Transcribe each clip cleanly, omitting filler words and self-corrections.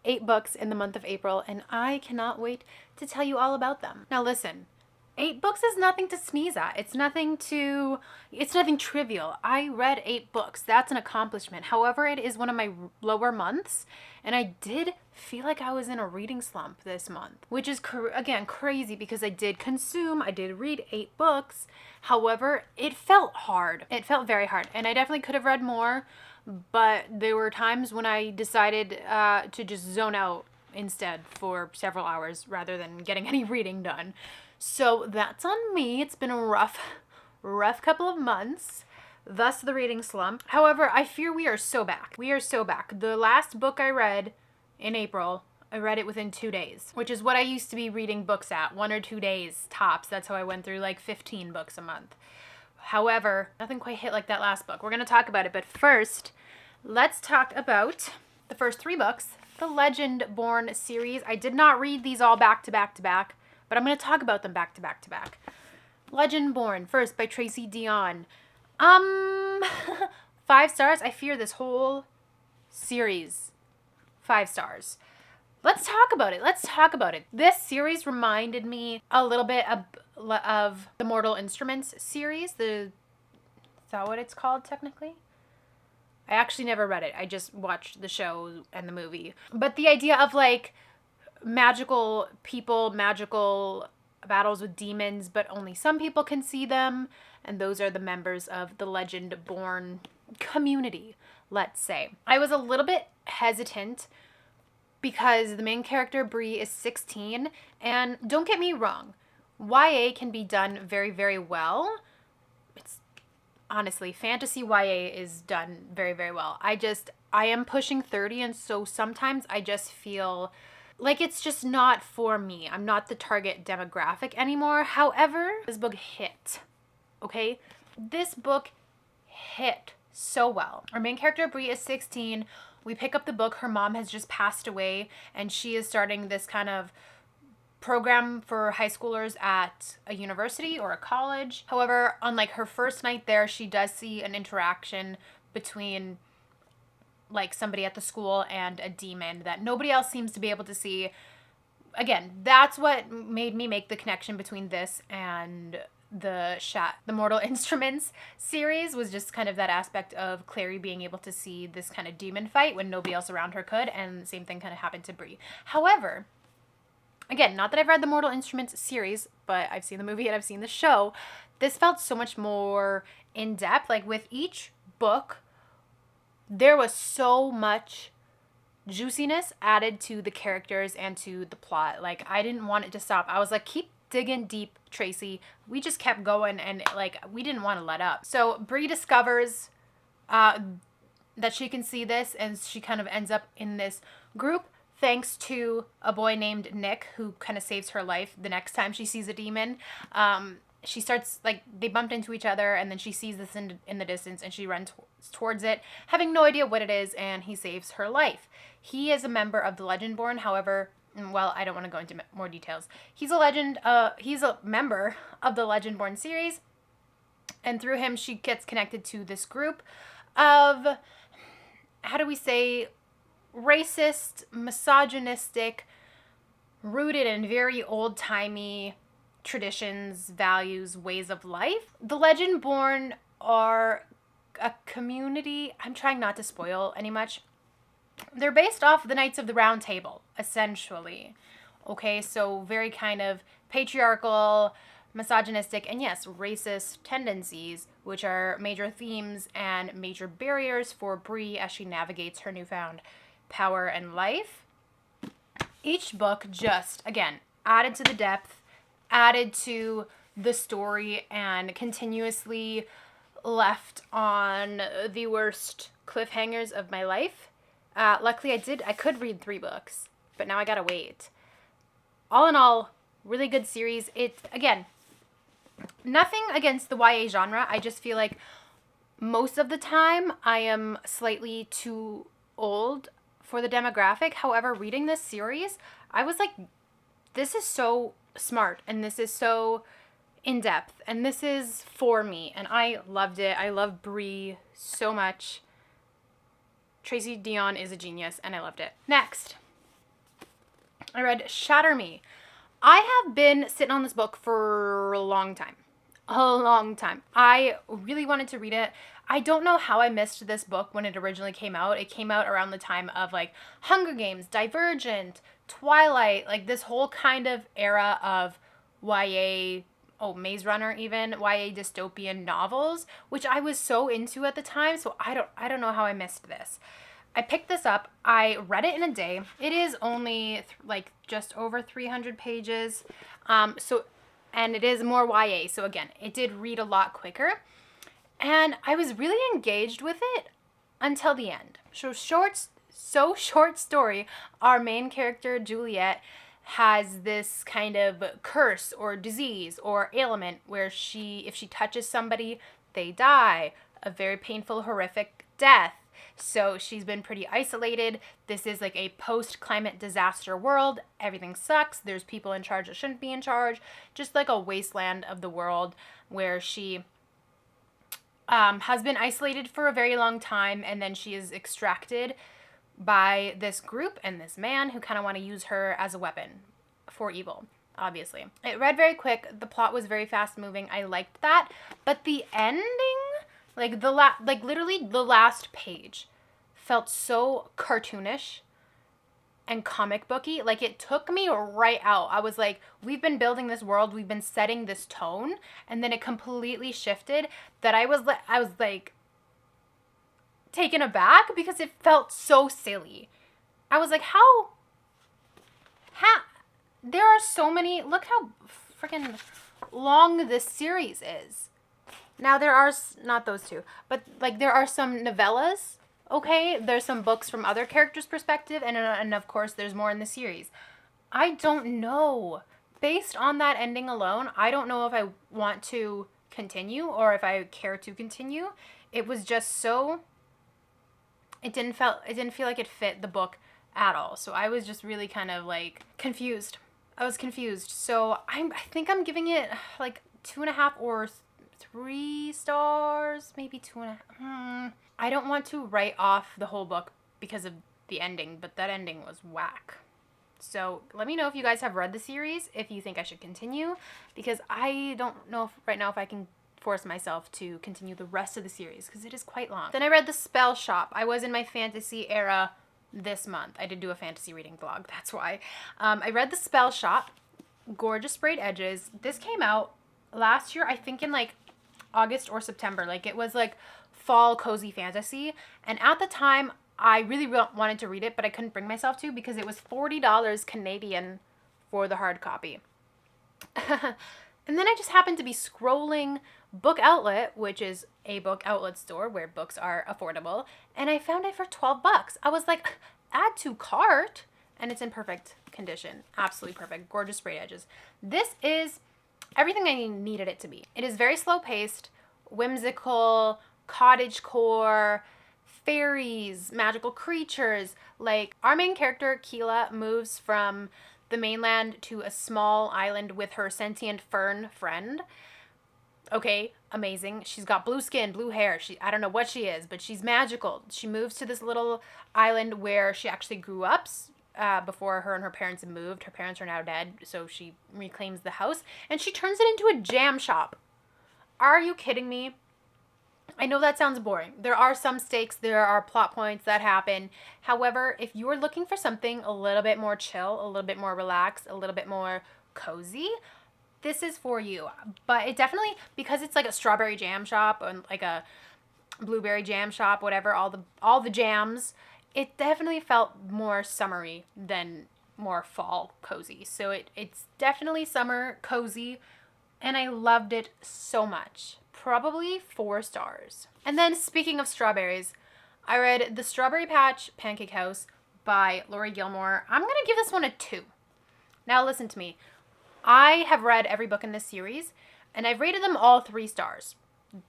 8 books in the month of April, and I cannot wait to tell you all about them. Now listen, 8 books is nothing to sneeze at. It's nothing trivial. I read 8 books. That's an accomplishment. However, it is one of my lower months, and I did feel like I was in a reading slump this month, which is, again, crazy because I did read 8 books. However, it felt hard. It felt very hard, and I definitely could have read more, but there were times when I decided to just zone out instead for several hours rather than getting any reading done. So that's on me. It's been a rough couple of months, thus the reading slump. However, I fear we are so back. We are so back. The last book I read in April, I read it within 2 days, which is what I used to be reading books at, 1 or 2 days tops. That's how I went through like 15 books a month. However, nothing quite hit like that last book. We're going to talk about it, but first, let's talk about the first 3 books, the Legendborn series. I did not read these all back to back to back, but I'm going to talk about them back to back to back. Legendborn, first by Tracy Deonn. 5 stars. I fear this whole series 5 stars. Let's talk about it. This series reminded me a little bit of the Mortal Instruments series. Is that what it's called technically? I actually never read it. I just watched the show and the movie. But the idea of like magical people, magical battles with demons, but only some people can see them, and those are the members of the Legendborn community, let's say. I was a little bit hesitant because the main character, Bree, is 16, and don't get me wrong, YA can be done very, very well. It's honestly, fantasy YA is done very, very well. I am pushing 30, and so sometimes I just feel like it's just not for me. I'm not the target demographic anymore. However, this book hit, okay? This book hit so well. Our main character, Bree, is 16. We pick up the book. Her mom has just passed away, and she is starting this kind of program for high schoolers at a university or a college. However, on like her first night there, she does see an interaction between like somebody at the school and a demon that nobody else seems to be able to see. Again, that's what made me make the connection between this and the Mortal Instruments series, was just kind of that aspect of Clary being able to see this kind of demon fight when nobody else around her could, and the same thing kind of happened to Bree. However, again, not that I've read the Mortal Instruments series, but I've seen the movie and I've seen the show. This felt so much more in depth. Like with each book, there was so much juiciness added to the characters and to the plot. Like, I didn't want it to stop. I was like, keep digging deep, Tracy. We just kept going, and like, we didn't want to let up. So Bree discovers that she can see this, and she kind of ends up in this group thanks to a boy named Nick, who kind of saves her life the next time she sees a demon. She starts, like, they bumped into each other, and then she sees this in the distance, and she runs towards it, having no idea what it is, and he saves her life. He is a member of the Legendborn. However, well, I don't want to go into more details. He's a member of the Legendborn series, and through him, she gets connected to this group of, how do we say, racist, misogynistic, rooted in very old-timey traditions, values, ways of life. The Legendborn are a community. I'm trying not to spoil any much. They're based off the Knights of the Round Table, essentially. Okay, so very kind of patriarchal, misogynistic, and yes, racist tendencies, which are major themes and major barriers for Bree as she navigates her newfound power and life. Each book just, again, added to the depth, added to the story, and continuously left on the worst cliffhangers of my life. Luckily, I could read 3 books, but now I gotta wait. All in all, really good series. It's, again, nothing against the YA genre. I just feel like most of the time I am slightly too old for the demographic. However, reading this series, I was like, this is so smart, and this is so in-depth, and this is for me, and I loved it. I love Bree so much. Tracy Deonn is a genius, and I loved it. Next, I read Shatter Me. I have been sitting on this book for a long time. A long time. I really wanted to read it. I don't know how I missed this book when it originally came out. It came out around the time of like Hunger Games, Divergent, Twilight, like this whole kind of era of YA, Maze Runner even, YA dystopian novels, which I was so into at the time. So I don't know how I missed this. I picked this up. I read it in a day. It is only like just over 300 pages. And it is more YA. So again, it did read a lot quicker. And I was really engaged with it until the end. Short story. Our main character, Juliet, has this kind of curse or disease or ailment where if she touches somebody, they die. A very painful, horrific death. So she's been pretty isolated. This is like a post-climate disaster world. Everything sucks. There's people in charge that shouldn't be in charge. Just like a wasteland of the world where she has been isolated for a very long time, and then she is extracted by this group and this man who kind of want to use her as a weapon for evil, obviously. It read very quick. The plot was very fast-moving. I liked that. But the ending... Like literally the last page felt so cartoonish and comic booky. Like it took me right out. I was like, we've been building this world, we've been setting this tone, and then it completely shifted that I was like taken aback because it felt so silly. I was like, how there are so many, look how freaking long this series is. Now, there are, not those two, but, like, there are some novellas, okay? There's some books from other characters' perspective, and of course, there's more in the series. I don't know. Based on that ending alone, I don't know if I want to continue or if I care to continue. It was just so... It didn't feel like it fit the book at all. So I was just really kind of, like, confused. I was confused. So I think I'm giving it, like, 2.5 or 3 stars, maybe 2.5. I don't want to write off the whole book because of the ending, but that ending was whack. So let me know if you guys have read the series, if you think I should continue, because I don't know right now if I can force myself to continue the rest of the series because it is quite long. Then I read the Spellshop. I was in my fantasy era this month. I did do a fantasy reading vlog, that's why. I read the Spellshop. Gorgeous sprayed edges. This came out last year, I think in like August or September. Like it was like fall cozy fantasy, and at the time I really wanted to read it, but I couldn't bring myself to because it was $40 Canadian for the hard copy. And then I just happened to be scrolling Book Outlet, which is a book outlet store where books are affordable, and I found it for $12. I was like, add to cart, and it's in perfect condition. Absolutely perfect. Gorgeous sprayed edges. This is everything I needed it to be. It is very slow paced, whimsical, cottagecore, fairies, magical creatures. Like our main character, Keela, moves from the mainland to a small island with her sentient fern friend. Okay, amazing. She's got blue skin, blue hair. I don't know what she is, but she's magical. She moves to this little island where she actually grew up before her and her parents had moved. Her parents are now dead, so she reclaims the house, and she turns it into a jam shop. Are you kidding me? I know that sounds boring. There are some stakes, there are plot points that happen. However, if you are looking for something a little bit more chill, a little bit more relaxed, a little bit more cozy, this is for you. But it definitely, because it's like a strawberry jam shop and like a blueberry jam shop, whatever, all the jams, it definitely felt more summery than more fall cozy. So it's definitely summer cozy, and I loved it so much. Probably 4 stars. And then speaking of strawberries, I read The Strawberry Patch Pancake House by Laurie Gilmore. I'm going to give this one a 2. Now listen to me. I have read every book in this series, and I've rated them all 3 stars.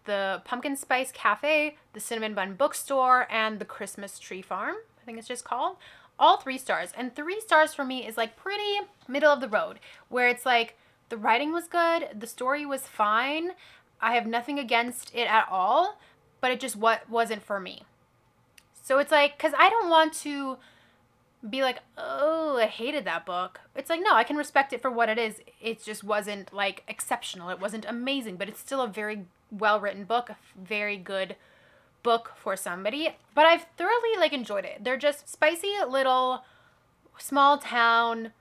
The Pumpkin Spice Cafe, the Cinnamon Bun Bookstore, and the Christmas Tree Farm, I think it's just called. All 3 stars. And 3 stars for me is like pretty middle of the road, where it's like the writing was good, the story was fine, I have nothing against it at all, but it just wasn't for me. So it's like, because I don't want to be like, oh, I hated that book. It's like, no, I can respect it for what it is. It just wasn't like exceptional. It wasn't amazing, but it's still a very well written book, a very good book for somebody. But I've thoroughly like enjoyed it. They're just spicy little small town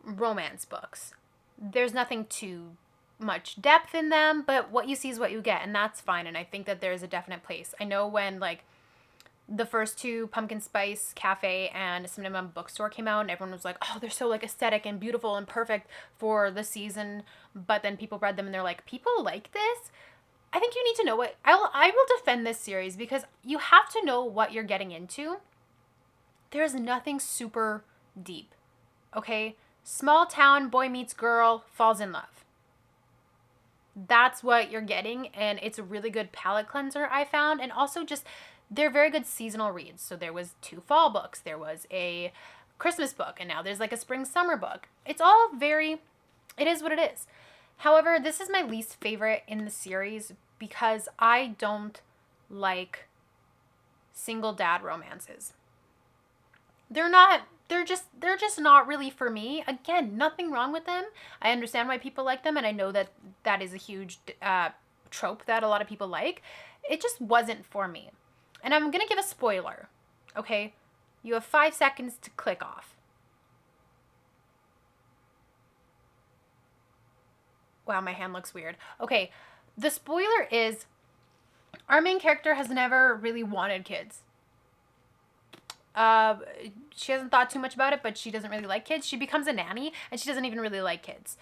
romance books. There's nothing too much depth in them, but what you see is what you get, and that's fine. And I think that there's a definite place. I know when like the first two, Pumpkin Spice Cafe and Cinema Bookstore, came out, and everyone was like, oh, they're so like aesthetic and beautiful and perfect for the season. But then people read them and they're like, people like this? I think you need to know what I will defend this series, because you have to know what you're getting into. There's nothing super deep. Okay? Small town, boy meets girl, falls in love. That's what you're getting, and it's a really good palate cleanser, I found. And also just, they're very good seasonal reads. So there was 2 fall books, there was a Christmas book, and now there's like a spring summer book. It's all very, it is what it is. However, this is my least favorite in the series because I don't like single dad romances. They're just not really for me. Again, nothing wrong with them. I understand why people like them, and I know that that is a huge trope that a lot of people like. It just wasn't for me. And I'm going to give a spoiler, okay? You have 5 seconds to click off. Wow, my hand looks weird. Okay, the spoiler is our main character has never really wanted kids. She hasn't thought too much about it, but she doesn't really like kids. She becomes a nanny, and she doesn't even really like kids.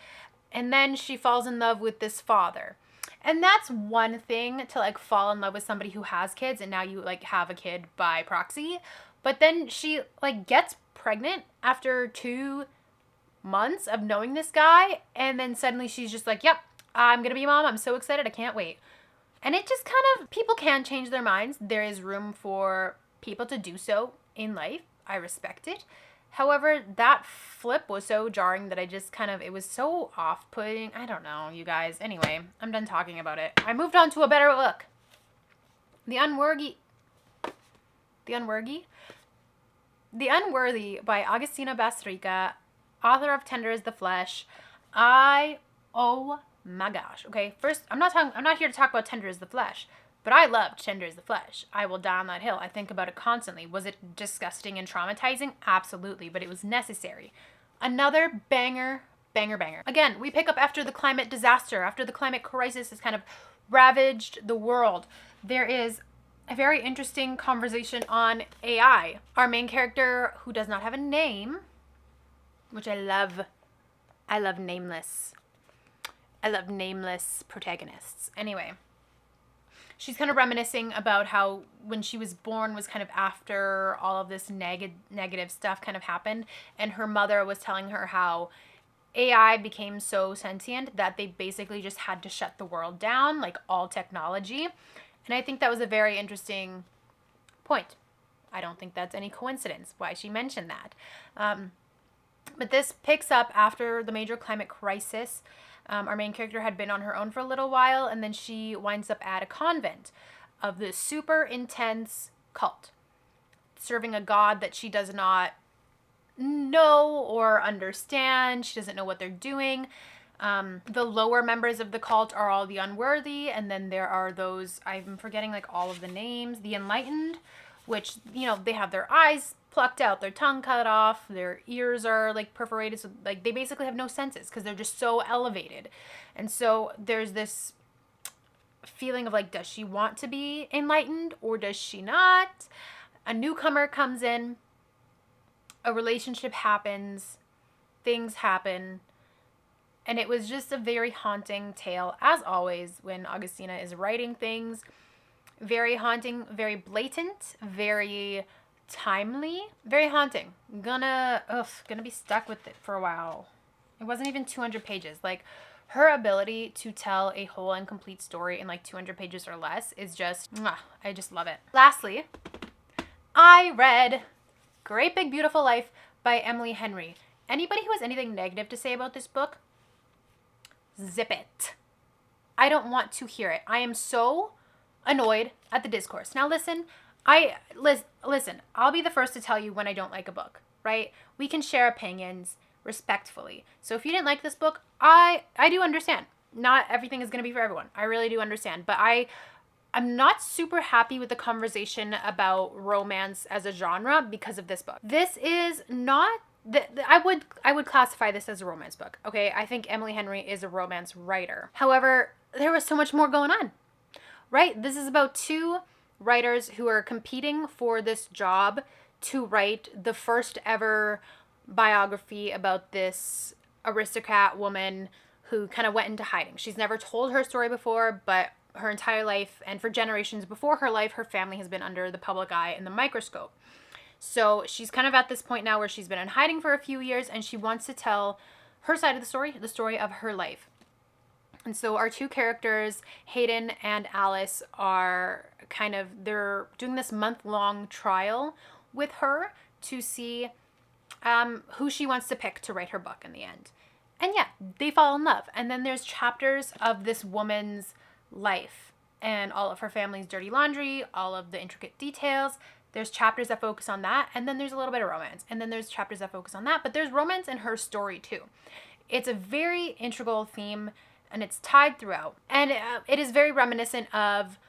And then she falls in love with this father. And that's one thing, to like fall in love with somebody who has kids, and now you like have a kid by proxy. But then she like gets pregnant after 2 months of knowing this guy, and then suddenly she's just like, yep, I'm gonna be a mom. I'm so excited. I can't wait. And it just kind of, people can change their minds. There is room for people to do so in life. I respect it. However, that flip was so jarring that I just kind of, it was so off-putting. I don't know, you guys. Anyway, I'm done talking about it. I moved on to a better book. The Unworthy by Augustina Bazterica, author of Tender is the Flesh. Oh my gosh. Okay, first, I'm not here to talk about Tender is the Flesh, but I loved Tender is the Flesh. I will die on that hill. I think about it constantly. Was it disgusting and traumatizing? Absolutely, but it was necessary. Another banger. Again, we pick up after the climate disaster, after the climate crisis has kind of ravaged the world. There is a very interesting conversation on AI. Our main character, who does not have a name, which I love nameless. I love nameless protagonists. Anyway, she's kind of reminiscing about how when she was born was kind of after all of this negative stuff kind of happened. And her mother was telling her how AI became so sentient that they basically just had to shut the world down, like all technology. And I think that was a very interesting point. I don't think that's any coincidence why she mentioned that. But this picks up after the major climate crisis. Our main character had been on her own for a little while, and then she winds up at a convent of this super intense cult, serving a god that she does not know or understand. She doesn't know what they're doing. The lower members of the cult are all the unworthy, and then there are those, I'm forgetting like all of the names, the enlightened, which, you know, they have their eyes plucked out, their tongue cut off, their ears are like perforated, so like they basically have no senses because they're just so elevated. And so there's this feeling of like, does she want to be enlightened or does she not? A newcomer comes in, a relationship happens, things happen, and it was just a very haunting tale, as always when Augustina is writing things. Very haunting, very blatant, very timely, very haunting. Gonna be stuck with it for a while. It wasn't even 200 pages. Like, her ability to tell a whole and complete story in like 200 pages or less is just, I just love it. Lastly, I read Great Big Beautiful Life by Emily Henry. Anybody who has anything negative to say about this book, zip it. I don't want to hear it. I am so annoyed at the discourse. Now listen, I'll be the first to tell you when I don't like a book. right? We can share opinions respectfully. So if you didn't like this book, I do understand. Not everything is going to be for everyone. I really do understand. But I'm not super happy with the conversation about romance as a genre because of this book. This is not I would classify this as a romance book. Okay, I think Emily Henry is a romance writer. However, there was so much more going on. Right? This is about two writers who are competing for this job to write the first ever biography about this aristocrat woman who kind of went into hiding. She's never told her story before, but her entire life and for generations before her life, her family has been under the public eye and the microscope. So she's kind of at this point now where she's been in hiding for a few years and she wants to tell her side of the story of her life. And so our two characters, Hayden and Alice, are they're doing this month-long trial with her to see who she wants to pick to write her book in the end. And yeah, they fall in love. And then there's chapters of this woman's life and all of her family's dirty laundry, all of the intricate details. There's chapters that focus on that. And then there's a little bit of romance. And then there's chapters that focus on that. But there's romance in her story too. It's a very integral theme and it's tied throughout. And it is very reminiscent of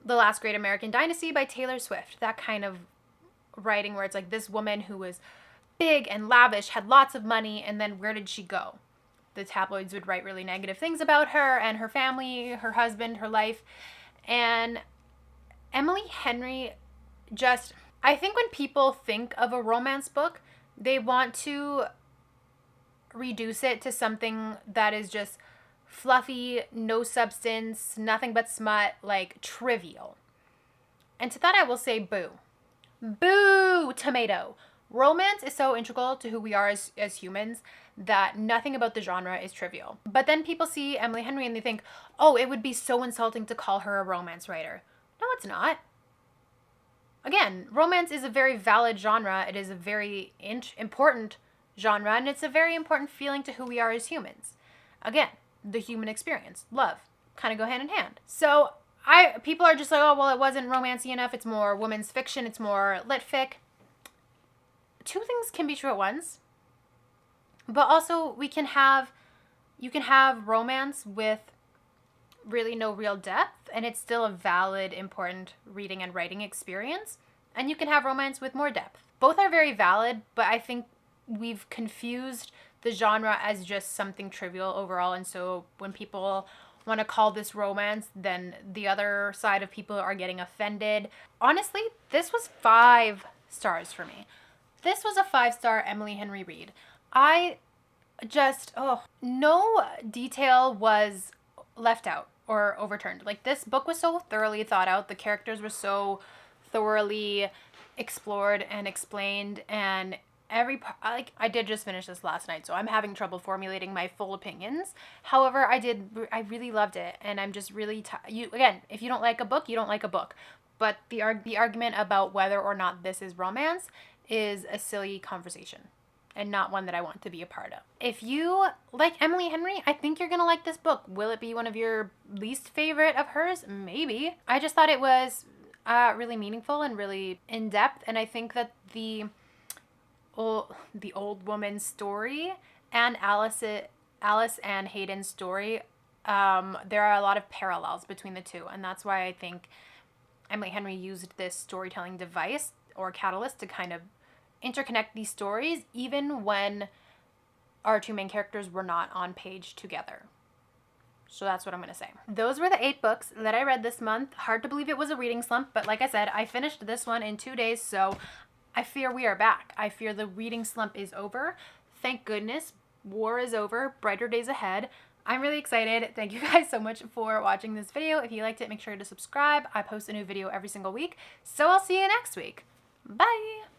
The Last Great American Dynasty by Taylor Swift. That kind of writing where it's like this woman who was big and lavish, had lots of money, and then where did she go? The tabloids would write really negative things about her and her family, her husband, her life. And Emily Henry I think when people think of a romance book, they want to reduce it to something that is just fluffy, no substance, nothing but smut, like trivial. And to that I will say boo. Boo, tomato. Romance is so integral to who we are as humans that nothing about the genre is trivial. But then people see Emily Henry and they think, oh, it would be so insulting to call her a romance writer. No, it's not. Again, romance is a very valid genre. It is a very important genre, and it's a very important feeling to who we are as humans. Again, the human experience, love, kind of go hand in hand. So people are just like, oh, well, it wasn't romancy enough. It's more women's fiction. It's more lit fic. Two things can be true at once. But also you can have romance with really no real depth, and it's still a valid, important reading and writing experience. And you can have romance with more depth. Both are very valid, but I think we've confused the genre as just something trivial overall. And so when people want to call this romance, then the other side of people are getting offended. Honestly, this was 5 stars for me. This was a 5-star Emily Henry read. No detail was left out or overturned. Like, this book was so thoroughly thought out. The characters were so thoroughly explored and explained, and I did just finish this last night, so I'm having trouble formulating my full opinions. However, I really loved it, and I'm just really again, if you don't like a book, you don't like a book. But the argument about whether or not this is romance is a silly conversation and not one that I want to be a part of. If you like Emily Henry, I think you're gonna like this book. Will it be one of your least favorite of hers? Maybe. I just thought it was really meaningful and really in depth, and I think that the old woman's story and Alice and Hayden's story, there are a lot of parallels between the two, and that's why I think Emily Henry used this storytelling device or catalyst to kind of interconnect these stories, even when our two main characters were not on page together. So that's what I'm going to say. Those were the 8 books that I read this month. Hard to believe it was a reading slump, but like I said, I finished this one in 2 days, so I fear we are back. I fear the reading slump is over. Thank goodness. War is over. Brighter days ahead. I'm really excited. Thank you guys so much for watching this video. If you liked it, make sure to subscribe. I post a new video every single week. So I'll see you next week. Bye!